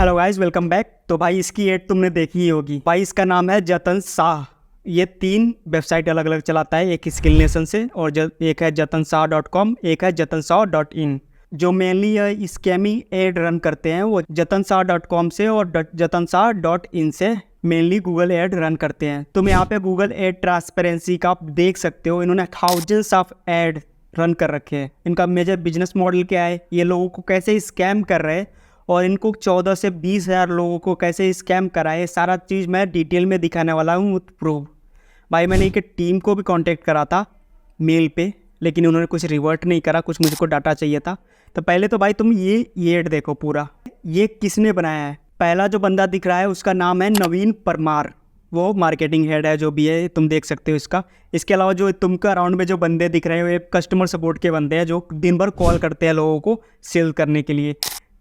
Hello guys, welcome back. तो भाई इसकी एड तुमने देखी ही होगी। भाई इसका नाम है जतन शाह। ये 3 वेबसाइट अलग अलग चलाता है, एक स्किल नेशन से और एक है jatanshah.com, एक है jatanshah.in। जो मेनली स्कैमी एड रन करते हैं वो jatanshah.com से और jatanshah.in से मेनली गूगल एड रन करते हैं। तुम यहाँ पे गूगल एड ट्रांसपेरेंसी का आप देख सकते हो, इन्होंने थाउजेंड्स ऑफ एड रन कर रखे हैं। इनका मेजर बिजनेस मॉडल क्या है, ये लोगों को कैसे स्कैम कर रहे हैं और इनको 14 से 20 हज़ार लोगों को कैसे स्कैम कराए, सारा चीज़ मैं डिटेल में दिखाने वाला हूँ प्रूफ। भाई मैंने एक टीम को भी कांटेक्ट करा था मेल पे, लेकिन उन्होंने कुछ रिवर्ट नहीं करा, कुछ मुझको डाटा चाहिए था। तो पहले तो भाई तुम ये एड देखो पूरा, ये किसने बनाया है। पहला जो बंदा दिख रहा है उसका नाम है नवीन परमार, वो मार्केटिंग हेड है जो भी है, तुम देख सकते हो इसका। इसके अलावा जो तुमको अराउंड में जो बंदे दिख रहे हैं वो कस्टमर सपोर्ट के बंदे हैं जो दिन भर कॉल करते हैं लोगों को सेल करने के लिए।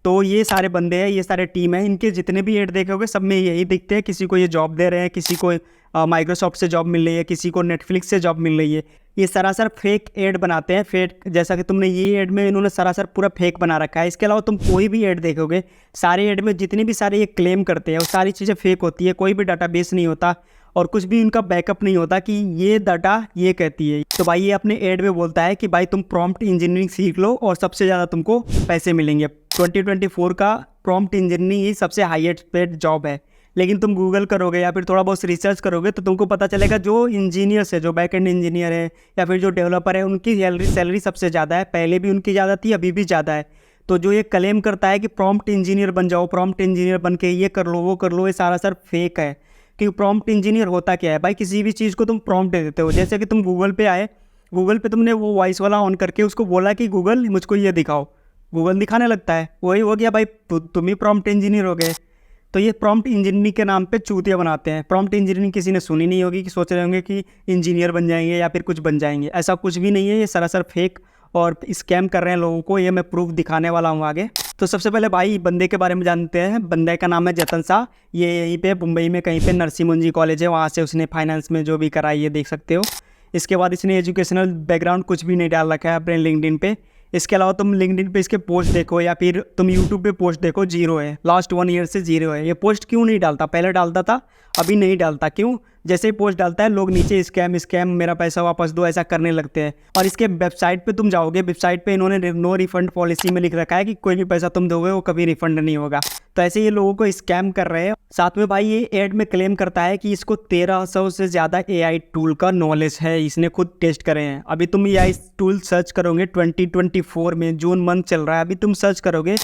तो ये सारे बंदे हैं, ये सारे टीम है, इनके जितने भी एड देखोगे सब में यही दिखते हैं। किसी को ये जॉब दे रहे हैं, किसी को माइक्रोसॉफ्ट से जॉब मिल रही है, किसी को नेटफ्लिक्स से जॉब मिल रही है। ये सरासर फेक एड बनाते हैं, फेक। जैसा कि तुमने ये एड में इन्होंने सरासर पूरा फेक बना रखा है। इसके अलावा तुम कोई भी एड देखोगे, सारे एड में जितनी भी सारे ये क्लेम करते हैं वो सारी चीज़ें फेक होती है। कोई भी डाटाबेस नहीं होता और कुछ भी उनका बैकअप नहीं होता कि ये डाटा ये कहती है। तो भाई ये अपने एड में बोलता है कि भाई तुम प्रॉम्प्ट इंजीनियरिंग सीख लो और सबसे ज़्यादा तुमको पैसे मिलेंगे। 2024 का प्रॉम्प्ट इंजीनियरिंग ही सबसे हाईएस्ट पेड जॉब है। लेकिन तुम गूगल करोगे या फिर थोड़ा बहुत रिसर्च करोगे तो तुमको पता चलेगा जो इंजीनियर्स है, जो बैक एंड इंजीनियर है या फिर जो डेवलपर है, उनकी सैलरी सबसे ज़्यादा है। पहले भी उनकी ज़्यादा थी, अभी भी ज़्यादा है। तो जो ये क्लेम करता है कि प्रॉम्प्ट इंजीनियर बन जाओ, प्रॉम्प्ट इंजीनियर बन के ये कर लो वो कर लो, ये सारा सर फेक है। कि प्रॉम्प्ट इंजीनियर होता क्या है भाई, किसी भी चीज़ को तुम प्रॉम्प्ट दे देते हो। जैसे कि तुम गूगल पे आए, गूगल पे तुमने वो वॉइस वाला ऑन करके उसको बोला कि गूगल मुझको ये दिखाओ, गूगल दिखाने लगता है। वही हो गया भाई, तुम ही प्रॉम्प्ट इंजीनियर हो गए। तो ये प्रॉम्प्ट इंजीनियरिंग के नाम पे चूतिया बनाते हैं। प्रॉम्प्ट इंजीनियरिंग किसी ने सुनी नहीं होगी कि सोच रहे होंगे कि इंजीनियर बन जाएंगे या फिर कुछ बन जाएंगे। ऐसा कुछ भी नहीं है, ये सरासर फेक और स्कैम कर रहे हैं लोगों को। ये मैं प्रूफ दिखाने वाला हूँ आगे। तो सबसे पहले भाई बंदे के बारे में जानते हैं। बंदे का नाम है जतन शाह। ये यहीं पे मुंबई में कहीं पे नरसी मुंजी कॉलेज है, वहाँ से उसने फाइनेंस में जो भी करा ये देख सकते हो। इसके बाद इसने एजुकेशनल बैकग्राउंड कुछ भी नहीं डाल रखा है अपने लिंक्डइन पे। इसके अलावा तुम लिंक्डइन पे इसके पोस्ट देखो या फिर तुम यूट्यूब पे पोस्ट देखो, 0 है। लास्ट 1 ईयर से 0 है। ये पोस्ट क्यों नहीं डालता, पहले डालता था अभी नहीं डालता, क्यों? जैसे ही पोस्ट डालता है लोग नीचे स्कैम मेरा पैसा वापस दो ऐसा करने लगते हैं। और इसके वेबसाइट पे तुम जाओगे, वेबसाइट पे इन्होंने नो रिफंड पॉलिसी में लिख रखा है कि कोई भी पैसा तुम दोगे वो कभी रिफंड नहीं होगा। तो ऐसे ये लोगों को स्कैम कर रहे हैं। साथ में भाई ये एड में क्लेम करता है कि इसको 1300 से ज़्यादा AI टूल का नॉलेज है, इसने खुद टेस्ट करे हैं। अभी तुम AI टूल सर्च करोगे 2024 में, जून मंथ चल रहा है, अभी तुम सर्च करोगे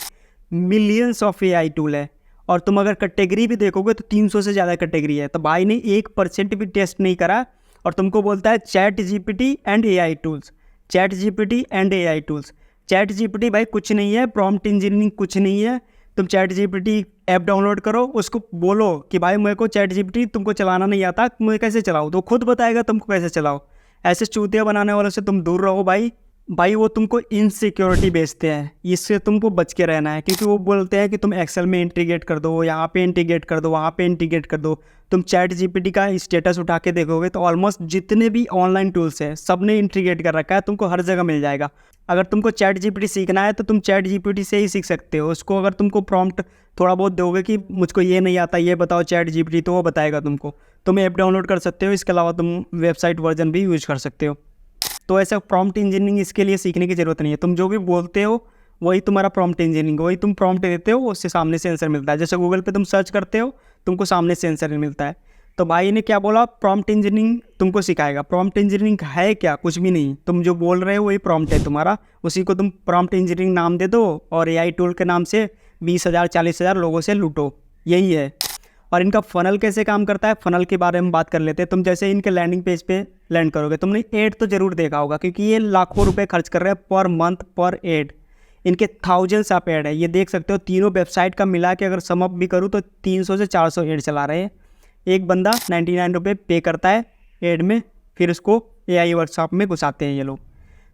मिलियंस ऑफ AI टूल है। और तुम अगर कैटेगरी भी देखोगे तो 300 से ज़्यादा कैटेगरी है। तो भाई ने 1% भी टेस्ट नहीं करा और तुमको बोलता है ChatGPT and AI tools, ChatGPT and AI tools. ChatGPT भाई कुछ नहीं है, प्रॉम्प्ट इंजीनियरिंग कुछ नहीं है। तुम ChatGPT ऐप डाउनलोड करो, उसको बोलो कि भाई मेरे को ChatGPT तुमको चलाना नहीं आता, मैं कैसे चलाऊँ, तो खुद बताएगा तुमको कैसे चलाओ। ऐसे चूतिया बनाने वालों से तुम दूर रहो भाई वो तुमको इनसिक्योरिटी बेचते हैं, इससे तुमको बच के रहना है। क्योंकि वो बोलते हैं कि तुम एक्सेल में इंटीग्रेट कर दो, यहाँ पे इंटीग्रेट कर दो, वहाँ पे इंटीग्रेट कर दो। तुम ChatGPT का स्टेटस उठा के देखोगे तो ऑलमोस्ट जितने भी ऑनलाइन टूल्स हैं सब ने इंटीग्रेट कर रखा है, तुमको हर जगह मिल जाएगा। अगर तुमको ChatGPT सीखना है तो तुम ChatGPT से ही सीख सकते हो। उसको अगर तुमको प्रॉम्प्ट थोड़ा बहुत दोगे कि मुझको ये नहीं आता ये बताओ ChatGPT, तो वो बताएगा तुमको। तुम ऐप डाउनलोड कर सकते हो, इसके अलावा तुम वेबसाइट वर्जन भी यूज कर सकते हो। तो ऐसा प्रॉम्प्ट इंजीनियरिंग इसके लिए सीखने की ज़रूरत नहीं है। तुम जो भी बोलते हो वही तुम्हारा प्रॉम्प्ट इंजीनियरिंग, वही तुम प्रॉम्प्ट देते हो उससे सामने से आंसर मिलता है। जैसे गूगल पे तुम सर्च करते हो तुमको सामने से आंसर मिलता है। तो भाई ने क्या बोला, प्रॉम्प्ट इंजीनियरिंग तुमको सिखाएगा। प्रॉम्प्ट इंजीनियरिंग है क्या, कुछ भी नहीं। तुम जो बोल रहे हो वही प्रॉम्प्ट है तुम्हारा, उसी को तुम प्रॉम्प्ट इंजीनियरिंग नाम दे दो और AI टूल के नाम से 20,000 40,000 लोगों से लूटो, यही है। और इनका फनल कैसे काम करता है, फनल के बारे में बात कर लेते हैं। तुम जैसे इनके लैंडिंग पेज पे लैंड करोगे, तुमने एड तो जरूर देखा होगा क्योंकि ये लाखों रुपए खर्च कर रहे हैं पर मंथ पर एड। इनके थाउजेंड्स ऑफ एड है, ये देख सकते हो। तीनों वेबसाइट का मिला के अगर सम अप भी करूँ तो 300 से 400 एड चला रहे हैं। एक बंदा 99 रुपये पे करता है एड में, फिर उसको AI वर्कशॉप में घुसाते हैं ये लोग।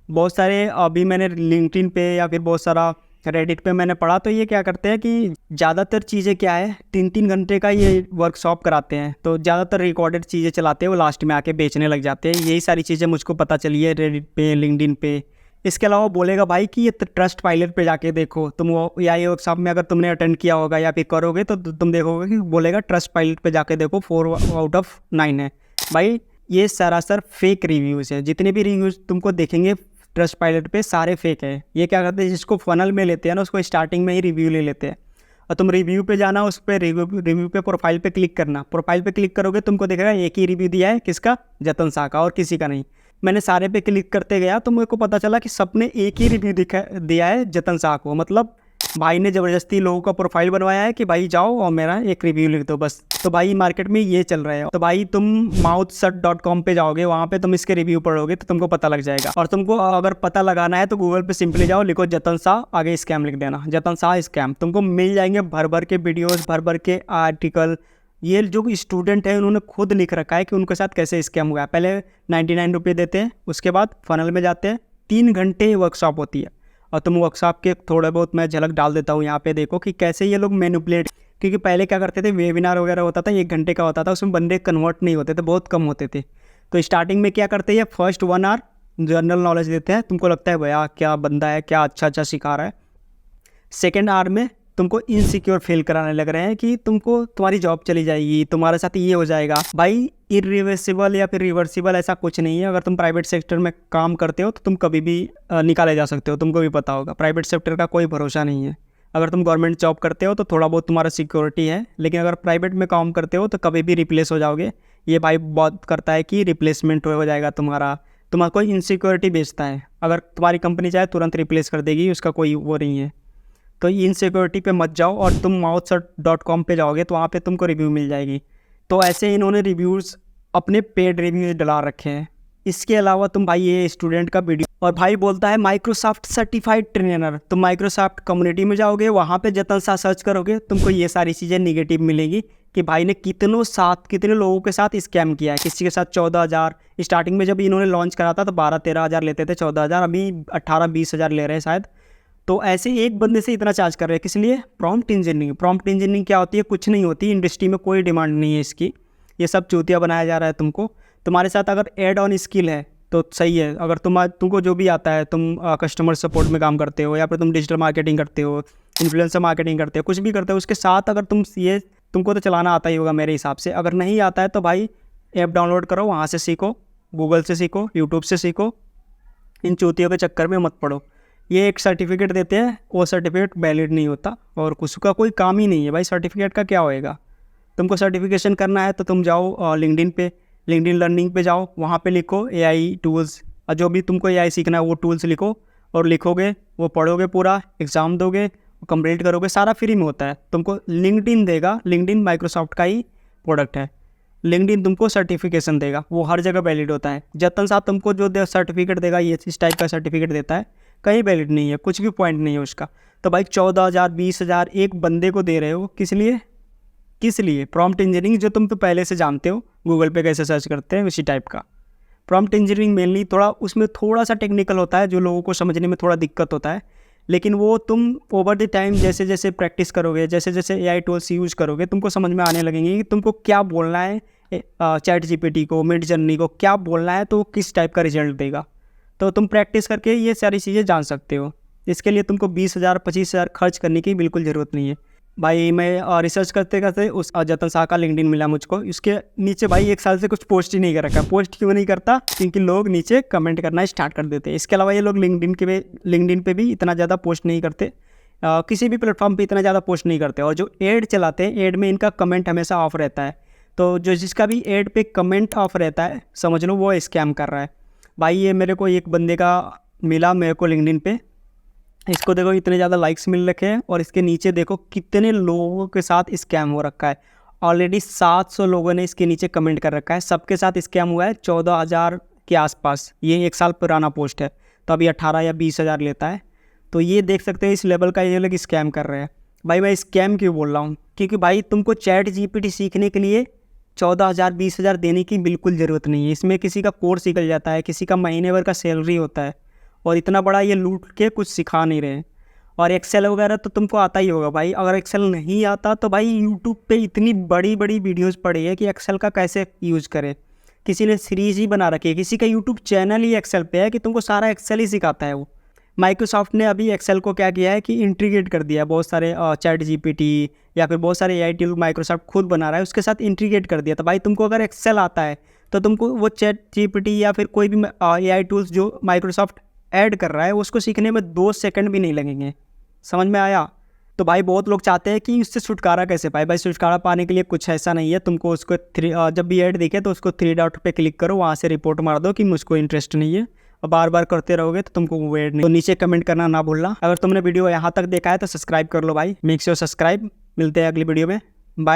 बहुत सारे अभी मैंने लिंक्डइन पे या फिर बहुत सारा रेडिट पे मैंने पढ़ा, तो ये क्या करते हैं कि ज़्यादातर चीज़ें क्या है 3-3 घंटे का ये वर्कशॉप कराते हैं। तो ज़्यादातर रिकॉर्डेड चीज़ें चलाते हैं, वो लास्ट में आके बेचने लग जाते हैं। यही सारी चीज़ें मुझको पता चली है रेडिट पे, लिंक्डइन पे। इसके अलावा बोलेगा भाई कि ये ट्रस्ट पायलट पे जाके देखो तुम, वो या ये वर्कशॉप में अगर तुमने अटेंड किया होगा या फिर करोगे तो तुम देखोगे कि बोलेगा ट्रस्ट पायलट पे जाके देखो 4/9 है। भाई ये सरासर फेक रिव्यूज़ है, जितने भी रिव्यूज़ तुमको देखेंगे ट्रस्ट पायलट पे सारे फेक है। ये क्या करते हैं, जिसको फनल में लेते हैं ना उसको स्टार्टिंग में ही रिव्यू ले लेते हैं, और तुम रिव्यू पे जाना, उस पर रिव्यू पे प्रोफाइल पे क्लिक करना। प्रोफाइल पे क्लिक करोगे तुमको दिखेगा एक ही रिव्यू दिया है, किसका, जतन शाह का, और किसी का नहीं। मैंने सारे पे क्लिक करते गया तो मेरे को पता चला कि सबने एक ही रिव्यू दिया है जतन शाह को। मतलब भाई ने ज़बरदस्ती लोगों का प्रोफाइल बनवाया है कि भाई जाओ और मेरा एक रिव्यू लिख दो बस। तो भाई मार्केट में ये चल रहा है। तो भाई तुम mouthshut.com पे जाओगे, वहाँ पे तुम इसके रिव्यू पढ़ोगे तो तुमको पता लग जाएगा। और तुमको अगर पता लगाना है तो गूगल पे सिंपली जाओ, लिखो जतन शाह, आगे स्कैम लिख देना, जतन शाह स्कैम, तुमको मिल जाएंगे भर भर के वीडियोज़, भर भर के आर्टिकल। ये जो स्टूडेंट है उन्होंने खुद लिख रखा है कि उनके साथ कैसे स्कैम हुआ है। पहले 99 रुपये देते हैं, उसके बाद फनल में जाते हैं, 3 घंटे वर्कशॉप होती है। और तुम वर्कशॉप के थोड़ा बहुत मैं झलक डाल देता हूँ यहाँ पे, देखो कि कैसे ये लोग मैनिपुलेट, क्योंकि पहले क्या करते थे, वेबिनार वगैरह होता था 1 घंटे का होता था, उसमें बंदे कन्वर्ट नहीं होते थे, बहुत कम होते थे। तो स्टार्टिंग में क्या करते हैं, फर्स्ट 1 आवर जनरल नॉलेज देते हैं, तुमको लगता है भैया क्या बंदा है, क्या अच्छा सिखा रहा है। सेकेंड आवर में तुमको इनसिक्योर फील कराने लग रहे हैं कि तुमको तुम्हारी जॉब चली जाएगी, तुम्हारे साथ ये हो जाएगा। भाई इरिवर्सिबल या फिर रिवर्सिबल ऐसा कुछ नहीं है। अगर तुम प्राइवेट सेक्टर में काम करते हो तो तुम कभी भी निकाले जा सकते हो, तुमको भी पता होगा। प्राइवेट सेक्टर का कोई भरोसा नहीं है। अगर तुम गवर्नमेंट जॉब करते हो तो थोड़ा बहुत तुम्हारा सिक्योरिटी है, लेकिन अगर प्राइवेट में काम करते हो तो कभी भी रिप्लेस हो जाओगे। ये भाई बहुत करता है कि रिप्लेसमेंट हो जाएगा तुम्हारा कोई इनसिक्योरिटी बेचता है। अगर तुम्हारी कंपनी चाहे तुरंत रिप्लेस कर देगी, उसका कोई वो नहीं है। तो इनसिक्योरिटी पे मत जाओ, और तुम mouthshut.com पे जाओगे तो वहाँ पे तुमको रिव्यू मिल जाएगी। तो ऐसे इन्होंने रिव्यूज़ अपने पेड रिव्यूज़ डला रखे हैं। इसके अलावा तुम भाई ये स्टूडेंट का वीडियो, और भाई बोलता है माइक्रोसॉफ्ट सर्टिफाइड ट्रेनर, तुम माइक्रोसॉफ्ट कम्युनिटी में जाओगे, वहाँ पे जतन शाह सर्च करोगे, तुमको ये सारी चीज़ें निगेटिव मिलेगी कि भाई ने कितने लोगों के साथ स्कैम किया है। किसी के साथ 14,000, स्टार्टिंग में जब इन्होंने लॉन्च करा था तो 12-13 हज़ार लेते थे, 14,000, अभी 18-20 हज़ार ले रहे हैं शायद। तो ऐसे एक बंदे से इतना चार्ज कर रहे हैं, किस लिए, प्रॉम्प्ट इंजीनियरिंग। प्रॉम्प्ट इंजीनियरिंग क्या होती है, कुछ नहीं होती, इंडस्ट्री में कोई डिमांड नहीं है इसकी, ये सब चूतिया बनाया जा रहा है तुमको। तुम्हारे साथ अगर एड ऑन स्किल है तो सही है, अगर तुमको जो भी आता है, तुम कस्टमर सपोर्ट में काम करते हो, या फिर तुम डिजिटल मार्केटिंग करते हो, इन्फ्लुएंसर मार्केटिंग करते हो, कुछ भी करते हो, उसके साथ अगर तुमको तो चलाना आता ही होगा मेरे हिसाब से। अगर नहीं आता है तो भाई ऐप डाउनलोड करो, वहाँ से सीखो, गूगल से सीखो, यूट्यूब से सीखो, इन चूतियों के चक्कर में मत पड़ो। ये एक सर्टिफिकेट देते हैं, वो सर्टिफिकेट वैलिड नहीं होता और उसका कोई काम ही नहीं है। भाई सर्टिफिकेट का क्या होएगा। तुमको सर्टिफिकेशन करना है तो तुम जाओ लिंक्डइन लर्निंग पे जाओ, वहाँ पे लिखो AI टूल्स, और जो भी तुमको AI सीखना है वो टूल्स लिखो, और लिखोगे, वो पढ़ोगे, पूरा एग्ज़ाम दोगे, कंप्लीट करोगे, सारा फ्री में होता है। तुमको लिंक्डइन देगा, लिंक्डइन माइक्रोसॉफ्ट का ही प्रोडक्ट है। लिंक्डइन तुमको सर्टिफिकेशन देगा, वो हर जगह वैलिड होता है। जतन साहब तुमको जो सर्टिफिकेट देगा, ये इस टाइप का सर्टिफिकेट देता है, कहीं वैलिड नहीं है, कुछ भी पॉइंट नहीं है उसका। तो भाई 14,000 20,000 एक बंदे को दे रहे हो, किस लिए, प्रॉम्प्ट इंजीनियरिंग, जो तुम तो पहले से जानते हो गूगल पे कैसे सर्च करते हैं, उसी टाइप का। प्रॉम्प्ट इंजीनियरिंग मेनली उसमें थोड़ा सा टेक्निकल होता है, जो लोगों को समझने में थोड़ा दिक्कत होता है, लेकिन वो तुम ओवर द टाइम जैसे जैसे प्रैक्टिस करोगे, जैसे जैसे AI टूल्स यूज़ करोगे, तुमको समझ में आने लगेंगे कि तुमको क्या बोलना है, चैट GPT को, मिडजर्नी को क्या बोलना है, तो किस टाइप का रिजल्ट देगा। तो तुम प्रैक्टिस करके ये सारी चीज़ें जान सकते हो। इसके लिए तुमको 20,000 25,000 खर्च करने की बिल्कुल ज़रूरत नहीं है। भाई मैं रिसर्च करते करते उस जतन शाह का लिंक्डइन मिला मुझको। इसके नीचे भाई 1 साल से कुछ पोस्ट ही नहीं कर रखा। पोस्ट क्यों नहीं करता, क्योंकि लोग नीचे कमेंट करना स्टार्ट कर देते हैं। इसके अलावा ये लोग लिंक्डइन पे भी इतना ज़्यादा पोस्ट नहीं करते, किसी भी प्लेटफॉर्म पे इतना ज़्यादा पोस्ट नहीं करते। और जो एड चलाते हैं, एड में इनका कमेंट हमेशा ऑफ रहता है। तो जो जिसका भी एड पे कमेंट ऑफ रहता है, समझ लो वो स्कैम कर रहा है। भाई ये मेरे को एक बंदे का मिला मेरे को लिंक्डइन पे, इसको देखो इतने ज़्यादा लाइक्स मिल रखे हैं, और इसके नीचे देखो कितने लोगों के साथ स्कैम हो रखा है। ऑलरेडी 700 लोगों ने इसके नीचे कमेंट कर रखा है, सबके साथ स्कैम हुआ है 14,000 के आसपास। ये 1 साल पुराना पोस्ट है, तो अभी 18 या 20 हज़ार लेता है। तो ये देख सकते हो इस लेवल का ये लोग स्कैम कर रहे हैं। भाई मैं स्कैम क्यों बोल रहा हूँ, क्योंकि भाई तुमको चैट GPT सीखने के लिए 14,000 20 हज़ार देने की बिल्कुल ज़रूरत नहीं है। इसमें किसी का कोर्स निकल जाता है, किसी का महीने भर का सैलरी होता है, और इतना बड़ा ये लूट के कुछ सिखा नहीं रहे। और एक्सेल वगैरह तो तुमको आता ही होगा भाई। अगर एक्सेल नहीं आता तो भाई यूट्यूब पे इतनी बड़ी बड़ी वीडियोस पड़ी है कि एक्सेल का कैसे यूज़ करें। किसी ने सीरीज़ ही बना रखी है, किसी का यूट्यूब चैनल ही एक्सेल पे है कि तुमको सारा एक्सेल ही सिखाता है वो। माइक्रोसॉफ्ट ने अभी एक्सेल को क्या किया है कि इंटीग्रेट कर दिया है, बहुत सारे चैट जीपीटी या फिर बहुत सारे एआई टूल माइक्रोसॉफ्ट खुद बना रहा है, उसके साथ इंटीग्रेट कर दिया। तो भाई तुमको अगर एक्सेल आता है तो तुमको वो चैट जीपीटी या फिर कोई भी एआई टूल्स जो माइक्रोसॉफ्ट ऐड कर रहा है उसको सीखने में 2 सेकंड भी नहीं लगेंगे। समझ में आया? तो भाई बहुत लोग चाहते हैं कि इससे छुटकारा कैसे पाए। भाई छुटकारा पाने के लिए कुछ ऐसा नहीं है, तुमको उसको जब भी ऐड दिखे तो उसको 3 डॉट पे क्लिक करो, वहाँ से रिपोर्ट मार दो कि मुझको इंटरेस्ट नहीं है, और बार बार करते रहोगे तो तुमको वो ऐड नहीं। तो नीचे कमेंट करना ना भूलना। अगर तुमने वीडियो यहाँ तक देखा है तो सब्सक्राइब कर लो भाई, मेक श्योर सब्सक्राइब। मिलते हैं अगली वीडियो में, बाय।